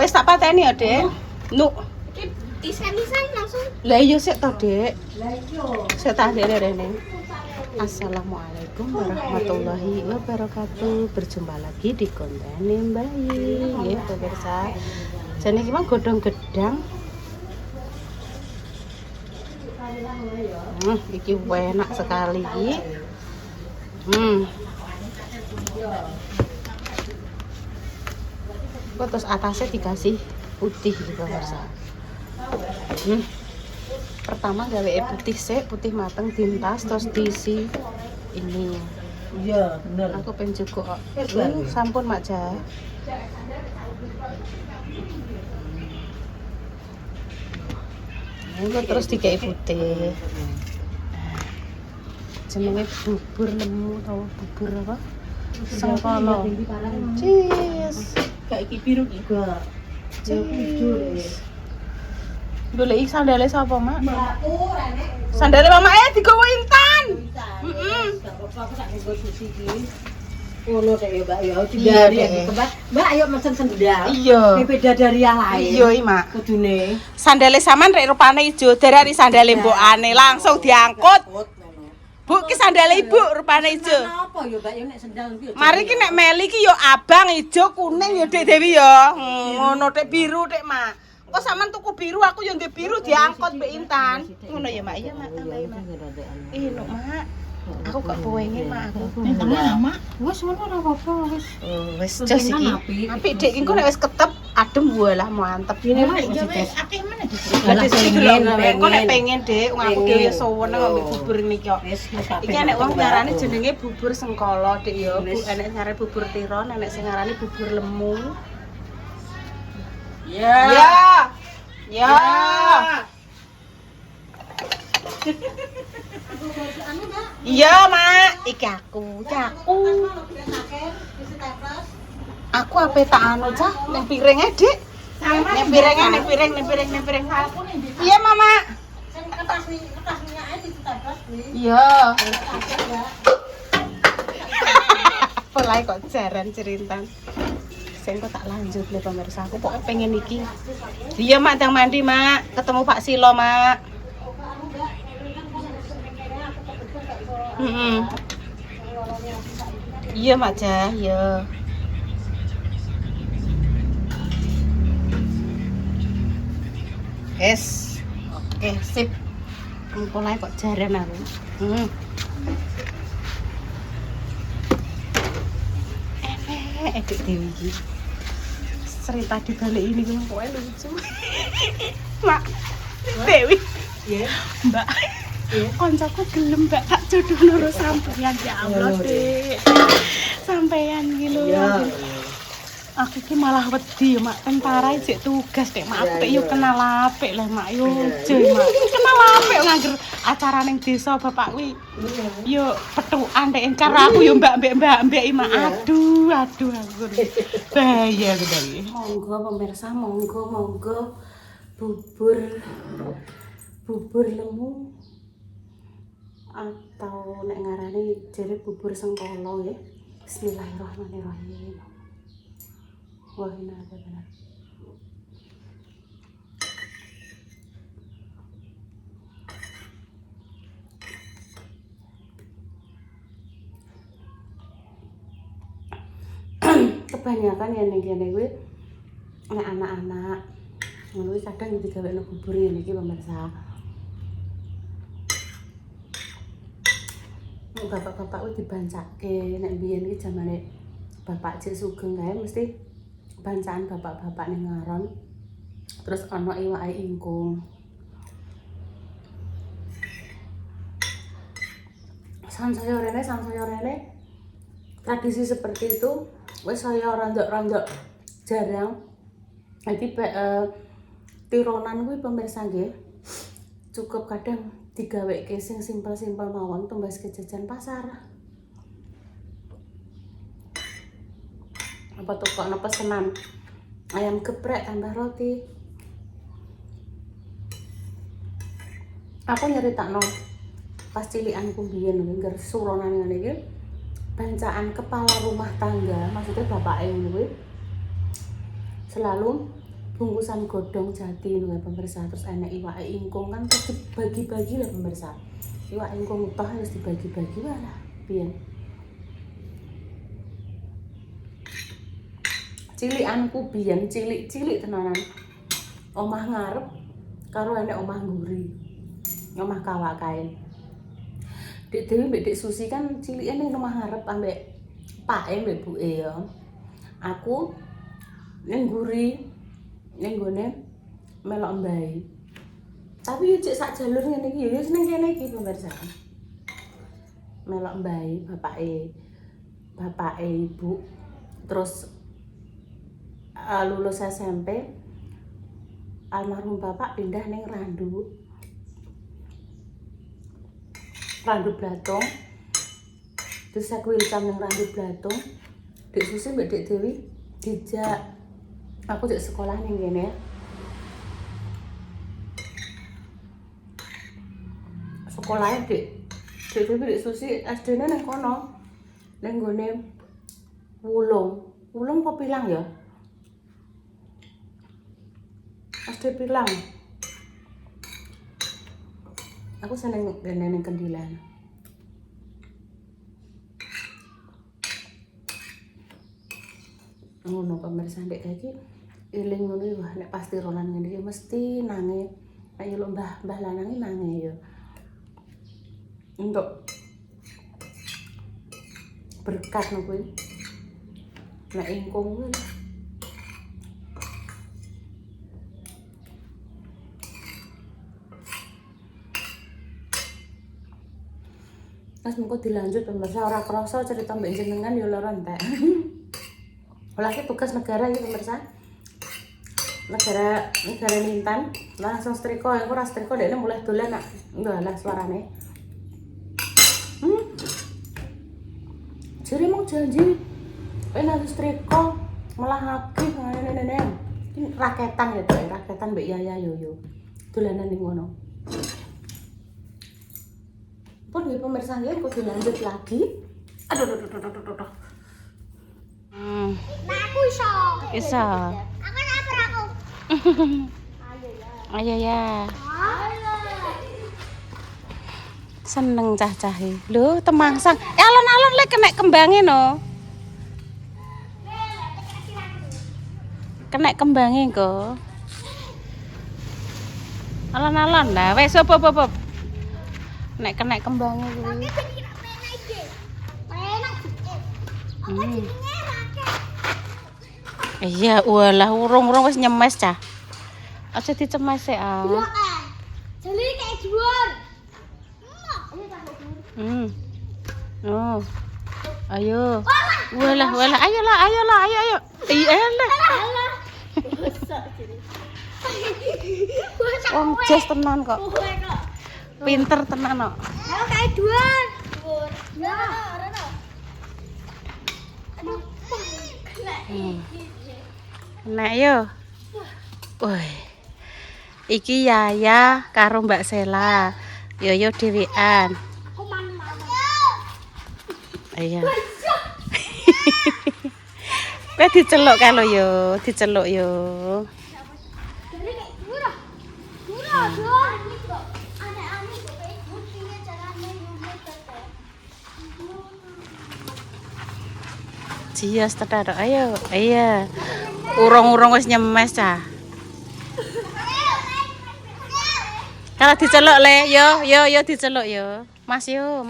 Wis tak pateni ya, Dek. Nuk. Isan-isan langsung. Lah iya sik to, Dek. Lah iya. Sik tak ndek rene. Assalamualaikum warahmatullahi wabarakatuh. Berjumpa lagi di konten Mbak nggih, pemirsa. Jane iki mah godhong gedang. Iki enak sekali iki. Terus atasnya dikasih putih gitu pemirsa. Pertama gawe putih sih, putih mateng dintas terus diisi ini. Iya, bener. Aku pengen cukup kok. Sampun Mak Ja. Ini terus dikai putih. Jenenge bubur lemu atau bubur apa? Sengkolo. Cheese. Kayak iki biru juga. Cheese. Goleki sandale sapa, Mak? Mbakku rene. Sandale Mama digowo Intan. Enggak apa-apa aku tak nggo sushi iki. Ngono deh ya, Mbak ya. Dari Mbak ayo mesen sendal. Iya. Beda dari yang lain. Iya, Mak. Kudune. Sandale saman rek rupane ijo, darani sandale mbokane langsung diangkut. Bu, ki sandale Ibu rupane ijo. Apa ya, Mbak ya nek sendal iki. Mari ki nek meli ki yo abang, ijo, kuning yo Dek Dewi yo. Ngono Dek biru Dek, Mak. Kok sampean tuku biru, aku yo ndek biru diangkut Mbak Intan. Ngono ya, Mak. Iya, Mak. Tambahin, Mak. Ih, Mak. Aku gak pengen, Mak. Mak. Wes ngono ora apa-apa wis. Wis jos iki. Apik Dek, engko nek wis ketep adem walah mantep. Ini mah ya wis akeh meneh Ada sing kok nek pengen Dek, wong aku dhewe suwen ngambil bubur niki kok. Iki nek wong nyarani jenenge bubur sengkolo Dek ya. Bu enek nyarani bubur tiron, enek sing ngarani bubur lemu. Ya. Ya. Iya, Mak. Iki aku. Aku ape tak anu cah, ning piringe, Dik. Ning piring. Iya, Mama. Sing kertas minyake ditebas kuwi. Iya. Pelai kok jaran cerintan. Sing kok tak lanjut nih pemirsa, aku kok pengen iki. Iya, Mak, ndang mandi, Mak. Ketemu Pak Silo, Mak. Iya, Mak Ja, iya. Yes. Oke, sip. Mulai kok jaran aku. Edek Dewi iki. Cerita di balik ini gue pokoknya lucu. Mak, Dewi. Iya. Mbak. Koncoku gelem Mbak tak jodoh loro sampeyan ya Allah, Dik. Sampeyan iki lho. Iya. Aku ki malah wedi ya, Mak. Tentara jek tugas Dek, Mak. Aku pek yo kenal apik lah, Mak. Yo joy, Mak. Kenal apik ngangger acara ning desa Bapak kuwi. Yo petukan Dek cara aku yo mbak-mbak, Mak. Aduh aku. Bahaya gitu. Monggo pemirsa, monggo bubur lemu atau nek ngarani jere bubur sengkolo ya. Bismillahirrahmanirrahim. Wah, ini ada benar. Kebanyakan ya ning kene kuwi nek anak-anak ngono kuwi kadang digawekno bubur ngene iki pemirsa. Bapak-bapak kuwi dibancake nek biyen iki jamane Bapak Cik Sugeng kae mesti bancaan bapak-bapak ning ngaron. Terus ana iwake ingkung. Sansaya rene tradisi seperti itu wis saya rondok-rondok jarang. Jadi tironan kuwi pemirsa nggih cukup kadang digaweke sing simpel-simpel mawon tumbas kejajan pasar. Apa tukokno pesenan ayam geprek tambah roti. Aku nyeritakno pas cilikanku biyen ngger suronan ngene iki bancaan kepala rumah tangga, maksudnya bapake ngono kuwi selalu bungkusan godong jati nggak pemirsa, terus enak iwak ingkung kan terus dibagi-bagi lah pemirsa. Iwak ingkung toh harus dibagi-bagi lah pian. Cilikanku biyen cilik tenanan. Omah ngarep karo enek omah nguri. Omah kawak kae. Dik Dewi mbek Dik Susi kan cilike ning rumah ngarep ambek pake mbek buke ya. Aku ning nguri ning gone melok mbae. Tapi yo cek sak jalur ngene iki yo ning kene iki pemirsa. Melok mbae bapake ibu terus lulus SMP almarhum bapak pindah ning Randu Blatung. Terus aku wilcam ning Randu Blatung. Dik Susi mbek Dik Dewi dijak aku di sekolah ning kene. Sekolahnya Dik Dewi Dik Susi SD-ne nang kono. Ning gone Wulung apa Pilang ya? SD Pilang. Aku seneng ning Kendilan. Ngono pemirsa ndek iki eling ngono wah nek pasti rolan ngene iki mesti nange. Ayo lho Mbah lanange nange ya. Untuk berkat no kuwi. Nek ingkung kuwi. Mas mengko dilanjut pemirsa ora krasa cerita mbek jenengan yo lara entek. Oleh tugas negara ya pemirsa. Negara Nintan langsung setrika aku ora setrika dekne mulai dolan nak ngalah suarane. Jadi mau janji enak setrika malah akeh ngene-ngene. Iki raketan ya Dek, raketan mbek Yaya Yoyo. Dolanan ning ngono. Pun ya pemirsa nggih kudu lanjut lagi. Aduh. Nah, aku iso. Iso. Aku lapar aku. Ayo ya. Ayo. Seneng cah-cahe. Lho, temangsang. Alon-alon lek kena kembange no. Kena kembange kok. Alon-alon lah. Wes opo. Nek kena kembange kuwi. Iya, walah urung-urung wis nyemes cah. Aja dicemes sik ah. Iya kan. Jadi kayak dhuwur. Oh. Ayo. Walah, ayo. Iya lah. Wong jas tenan kok. Pinter tenan kok. Ayo kayak dhuwur. Ya, ora. Aduh. Nek yo. Woi. Iki Yaya karo Mbak Sela. Yoyo dhewean. Aku mama. Iya. Kowe diceluk kalau yo, diceluk yo. Jadi kayak dhuwur. Dhuwur. Aneh-aneh kok kayak buktinya caranya nyumet tetep. Jios tetar. Ayo. Iya. Urung-urung wis nyemes cah. Kalau diceluk le, yo diceluk yo. Mas yo.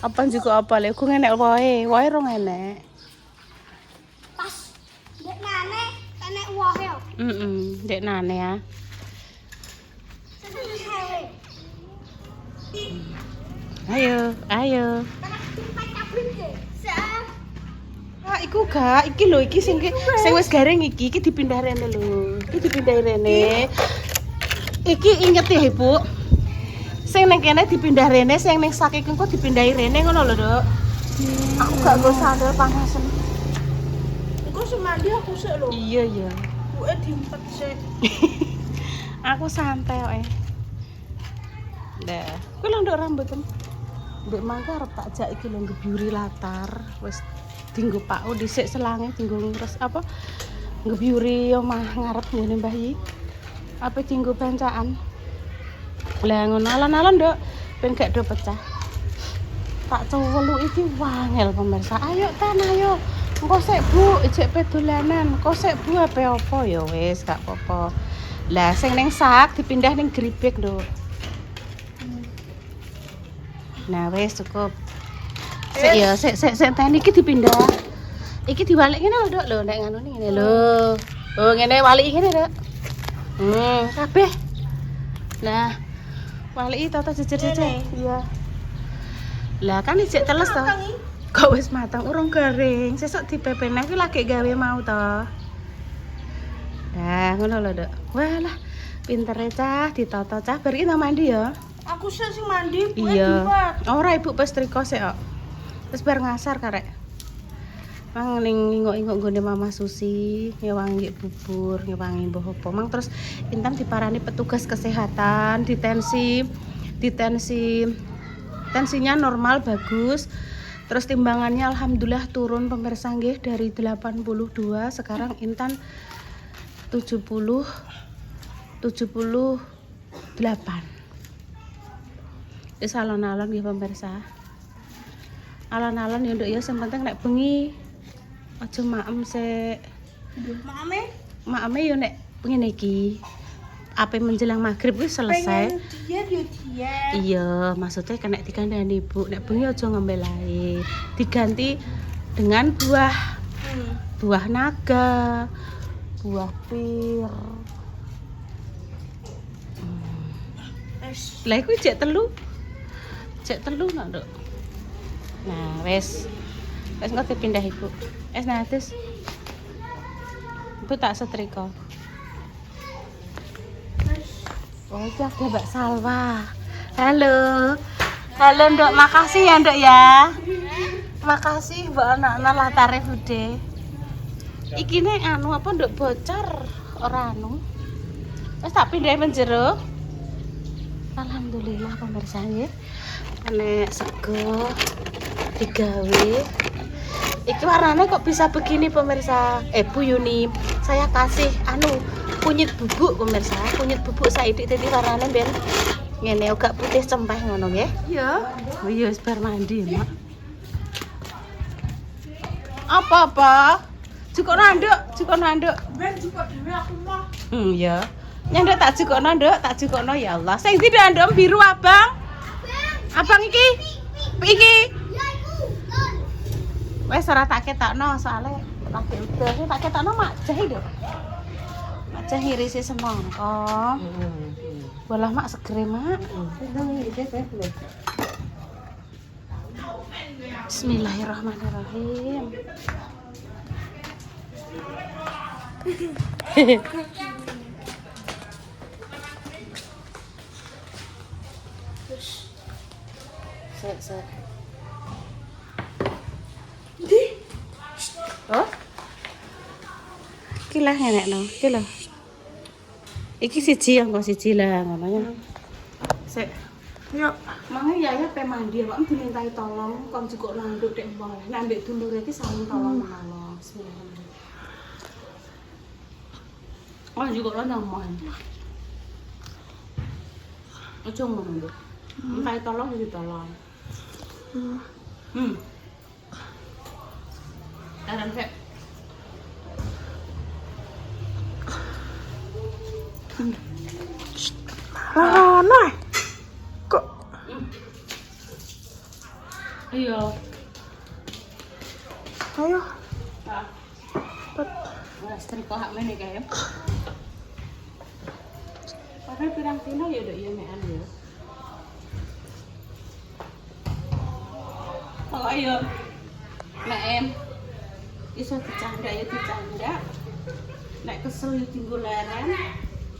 Apa juga apa le? Ku enek wae rong enek. Pas dek nane enek wohe. Dek nane ya. Ayo. Ah, iku gak, iki lho, iki sing wis garing iki dipindah rene lho. Iki dipindah rene. Iki inget ya, Ibu. Sing ning kene dipindah rene, sing ning sak iki kok dipindahi rene ngono lho, Dok. Aku gak nggo sandal panasen. Engko semandi aku sik lho. Iya. Buke diempet sik. Aku santai kok. Dah, kuwi lho nduk rambut tem. Nduk mangga arep tak jak iki lho ngebyuri latar. Wis dinggo Pak O dhisik selange dinggo ngres apa ngebyuri omah ngarep ngene Mbah Yi. Apa dinggo bancaan. Lah ngono alon-alon nduk ben gak do pecah. Tak cowelu iki wangel pemirsa. Ayo Tan ayo. Engko sik Bu ijek pe dolanan. Engko sik Bu ape apa ya wis gak apa-apa. Lah sing ning sak dipindah ning gribek nduk. Nah wis cukup. Sik ya sik ten iki dipindah. Iki diwalik ngene lho, Dok. Lho nek ngono ngene lho. Oh ngene walik ngene, Dok. Kabeh. Nah, walik tata jejer-jejer. Iya. Lah kan ijek teles to. Kok wis matang urung garing. Sesuk dipepene kuwi lagi gawe mau to. Nah, ngono lho, Dok. Walah, pintere cah ditata cah bar iki nang mandi ya. Aku sih mandi. Iya. Ora Ibu pas triko sik kok. Terus bar ngasar karek. Mang ning ingok-ingok nggone Mama Susi, ngewangi bubur, ngewangi mbah apa. Mang terus Intan diparani petugas kesehatan, tensinya normal bagus. Terus timbangannya alhamdulillah turun pemirsa nggih dari 82 sekarang Intan 78. Wis alon-alon nggih pemirsa. Alon-alon ya nduk ya sing penting nek bengi aja maem sik. Maeme yo nek ngene iki. Ape menjelang maghrib wis selesai. Iya, maksudnya kan nek dikandani Ibu, nek bengi aja ngambil ae. Diganti dengan buah. Buah naga, buah pir. Lah iku jek telu. Jek telu nak, Nduk. Nah, wis. Wis engko dipindah Ibu. Wis nates. Ibu tak setrika. Oh, iki ada Mbak Salwa. Halo. Halo, Nduk. Makasih ya, Nduk ya. Makasih Mbak anak-anak lah tarif ude. Iki nek anu apa Nduk bocor ora anu. Wis tak pindah menjero. Alhamdulillah pemirsa nggih. Nek sego digawe. Iki warnanya kok bisa begini pemirsa. Bu Yuni, saya kasih anu kunyit bubuk pemirsa. Kunyit bubuk saidik dadi warnanya ben ngene agak putih cempeh ngono nggih. Iya. Oh iya wis bar mandi, Mak. Apa-apa? Cukup nanduk. Ben cukup dhewe aku mah. Iya. Nyanduk tak cukupno, Nduk, tak cukupno ya Allah. Sing ndi Nduk biru abang? Abang iki. Iki. Wes ora tak ketokno soalnya lagi udah. Ini tak ketokno mak jahe lho. Mak jahe irisi semangka. Bolah mak segere mak. Bismillahirrahmanirrahim. Set. Oh? Iki lah enekno, iki lho. Iki siji anggo siji lah ngono ya. Sik. Yo, mange ya pe mandi kok dimintai tolong kon jukuk nanduk dek mbah. Nek ambek dulure iki saling tolong menolong. Bismillahirrahmanirrahim. Oh, jukuk nang omah. Ojo ngono, Nduk. Mintai tolong ya ditolong. Taran Feb. Mana? Kok? Iya. Ayo. Wes triko hak meneh kae. Padahal pirang dino ya nduk ya mekan ya. Oh ayo. Nek iso dicanda ya dicanda. Nek kesel ya dienggo leren.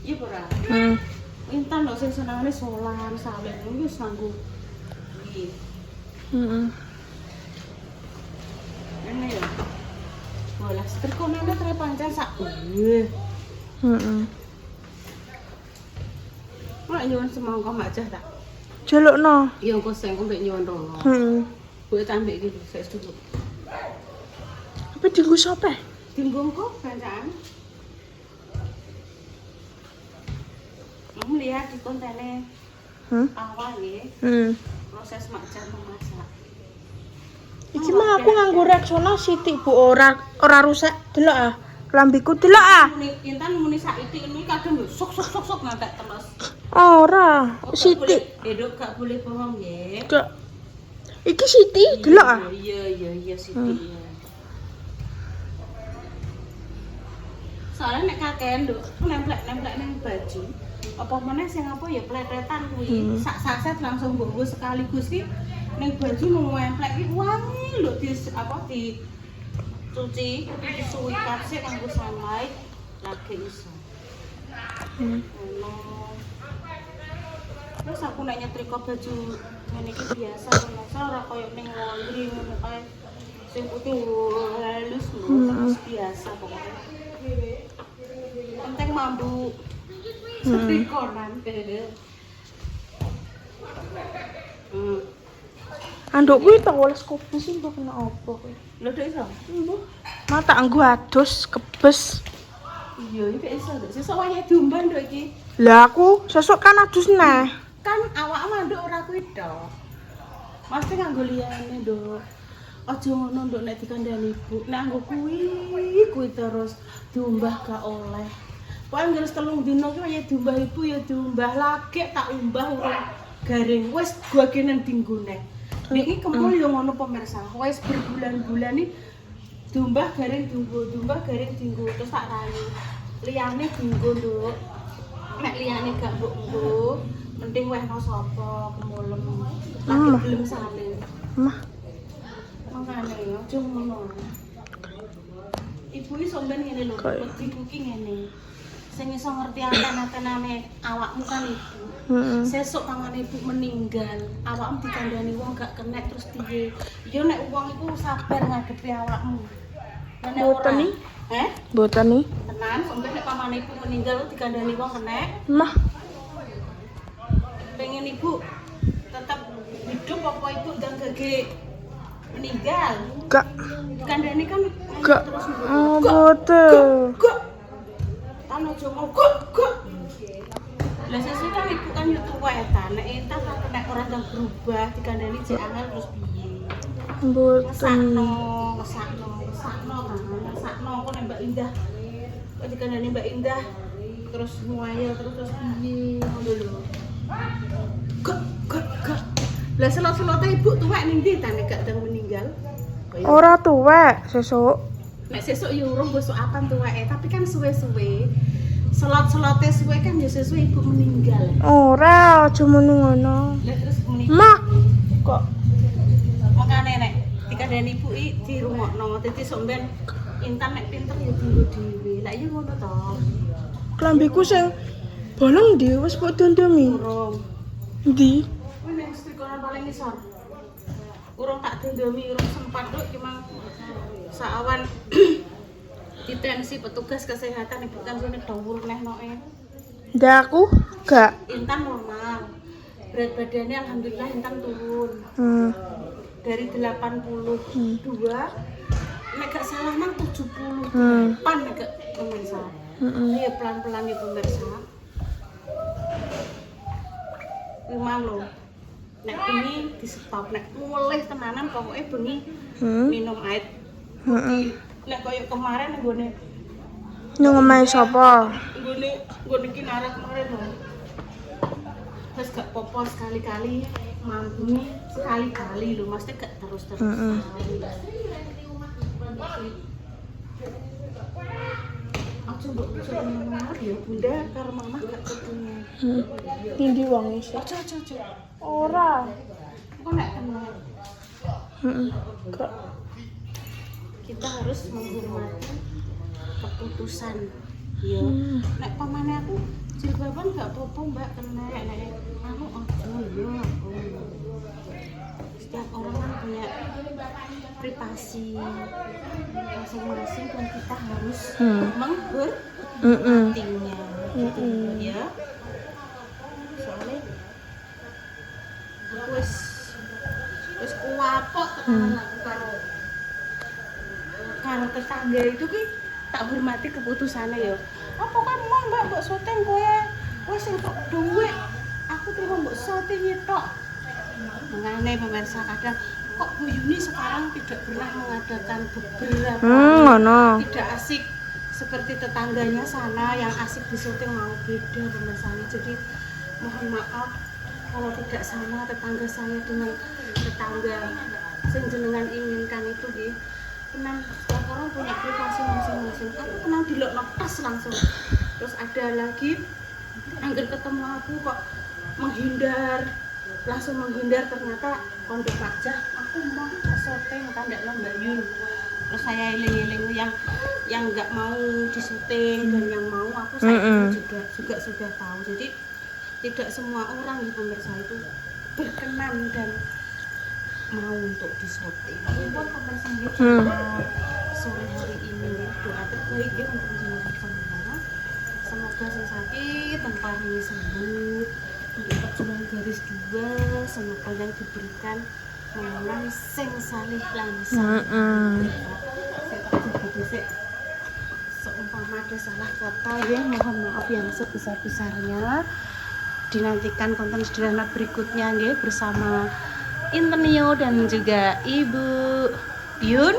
Iya ora? Intan lho sing senengane solan, sawit ngono wis nganggo iki. Ngene ya. Bola setrikone tre pancen sak. Mak nyuwun semangka mak jah tak. Jalukno. Ya engko sing mbek nyuwun rono. Kowe tak mbek iki sik sedulur. Apa dienggo sapa? Dienggo engko bancaan. ya di kontene awal ya. Proses makjan memasak. Iki mah aku nganggo Rexona sithik Bu, ora rusak. Delok ah. Lambiku delok ah. Intan muni saiki ini kadang sok ngantek terus. Ora, sithik. Edok gak boleh bohong ya. Kak. Iki sithik delok ah. Iya Siti. Soalnya nek kakean nduk nemplek nang baju. Apa meneh sing apa ya pletetan kuwi. Sak saset langsung mbok sekaligus ki ning baju mau nemplek ki wangi lho di cuci, disuwi kasih kanggo sunlight lagi iso. Terus aku nek nyetrika baju ngene iki biasa ora koyo ning laundry ngono kae. Sing putih halus lho, terus biasa pokoknya. Penting mambu setrikonan. Anduk kuwi tak oles kopi sih mbok kena apa kuwi. Lho dek iso? Mah tak nggo adus kebes. Iya, iki iso dek. Sesuk wayahe diumban nduk iki. Lah aku sesuk kan adus neh. Kan awakmu nduk ora kuwi tok. Mesti nganggo liyane nduk. Aja ngono nduk nek dikandani ibu. Nek nganggo kuwi terus diumbah gak oleh. Pokoke ngres 3 dina ki wayahe diumbah ibu ya diumbah lagi tak umbah urung garing. Wis gua kene dinggone. Niki kempul yo ngono pemirsa. Wis berbulan-bulan iki diumbah garing dinggo terus tak rayu. Liyane dinggo nduk. Nek liyane gak mbok nggo, mending wehno sapa kemulem. Lagi gelem salin. Mah, Mangane yo aja ngono. Ibu iki sampean ngene lho, ibu ki ngene. Sing iso ngerti aten-atenane awakmu kan ibu. Sesuk tangan ibu meninggal, awakmu dikandani wong gak kenek terus piye? Yo nek wong iku sabar ngadepi awakmu. Nek ora, Mboten nih. tenan sampe nek pamane ibu meninggal dikandani wong kenek, Mah, pengen ibu tetap hidup apa ibu dan gage meninggal? gak Dikandani kan terus mboten. Kok anu jomo kok. Lah sesuk kan ibu kan yo tuwetan, nek entar nek ora tau berubah dikandani jek angel terus piye? Mboten. Ngesakno kok nek Mbak Indah. Kok dikandani Mbak Indah terus ngoyo terus piye ngono lho. Kok. Lah selot-selote ibu tuwek ning ndi ta nek gak tau meninggal? Ora tuwek sesuk. Nek sesuk yo urung besok apan tuweke, tapi kan suwe-suwe. Selot-selote suwe kan yo sesuwe ibu meninggal. Ora, aja muni ngono. Lah terus meninggal. Mah, kok Makane nek dikandani ibu iki dirungokno, dadi sampean Intan nek pinter ya dinggo dhewe. Lah iya ngono to. klambiku sing bolong ndi wis kok dondomi. Urung. Ndi? Kuwi nek strikonan paling ngisor. Urung tak dondomi, urung sempat kok cuma saawan ditensi petugas kesehatan ibu kan rene dhuwur neh noke. Ndak aku gak. Intan normal. Berat badannya alhamdulillah Intan turun. Dari 82 nek gak salah nang 70. Pan nek gak pemirsa. Iya pelan-pelan ya pemirsa. Memang lho. Nek bengi di stop, nek mulih tenanan pokoknya bengi minum air putih. Nek koyo kemarin nggone Nang omahe sapa? nggone kinara kemarin lho. Terus gak popo sekali-kali mampu sekali-kali lho, mesti gak terus-terus. Aku mbok ngomong ya Bunda karo Mama gak ketemu. Ndi wong iso? Aja. Ora. Kok nek kenal. Kok Kita harus menghormati keputusan. Ya. Nek pamane aku jilbaban gak apa-apa Mbak kena nek anu aja ya. Setiap orang kan punya privasi masing-masing dan kita harus menghormatinya. Gitu ya. Soalnya aku wis kuwapok tenan aku karo tetangga itu ki tak hormati keputusannya ya. Apa kan mau Mbak syuting kowe wes entuk duit. Aku terima mbok syuting ya tok. Mengenai pemirsa kadang kok Bu Yuni sekarang tidak pernah mengadakan beberapa ngono. tidak asik seperti tetangganya sana yang asik di syuting mau beda pemirsanya. Jadi mohon maaf kalau tidak sama tetangga saya dengan tetangga sing jenengan inginkan itu nggih. Tenang, setiap orang punya privasi masing-masing. Aku tenang dilok lepas langsung. Terus ada lagi angger ketemu aku kok menghindar, langsung menghindar, ternyata kondok wajah aku mau syuting kan ndak Mbak Yun. Terus saya eling-eling yang nggak mau disyuting dan yang mau aku saya juga sudah tahu. Jadi tidak semua orang di pemirsa itu berkenan dan mau untuk disyuting. Buat pemirsa ini sore hari ini doa terbaik ya untuk jenengan semua. Semoga sing sakit tanpa ini sembuh. Untuk jualan garis 2 semoga yang diberikan menang sing salih langsung. Saya tak jadi sih seumpama ada salah kata ya mohon maaf yang sebesar-besarnya. Dinantikan konten sederhana berikutnya nggih bersama Intenio dan juga Ibu Yun.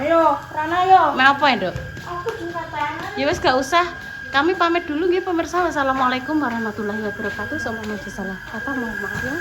Ayo, Rana yo. Mau apa ya, Dok? Aku juga tangan. Ya wes gak usah. Kami pamit dulu nggih pemirsa. Wassalamualaikum warahmatullahi wabarakatuh. Seumpama ada salah kata mohon maaf ya.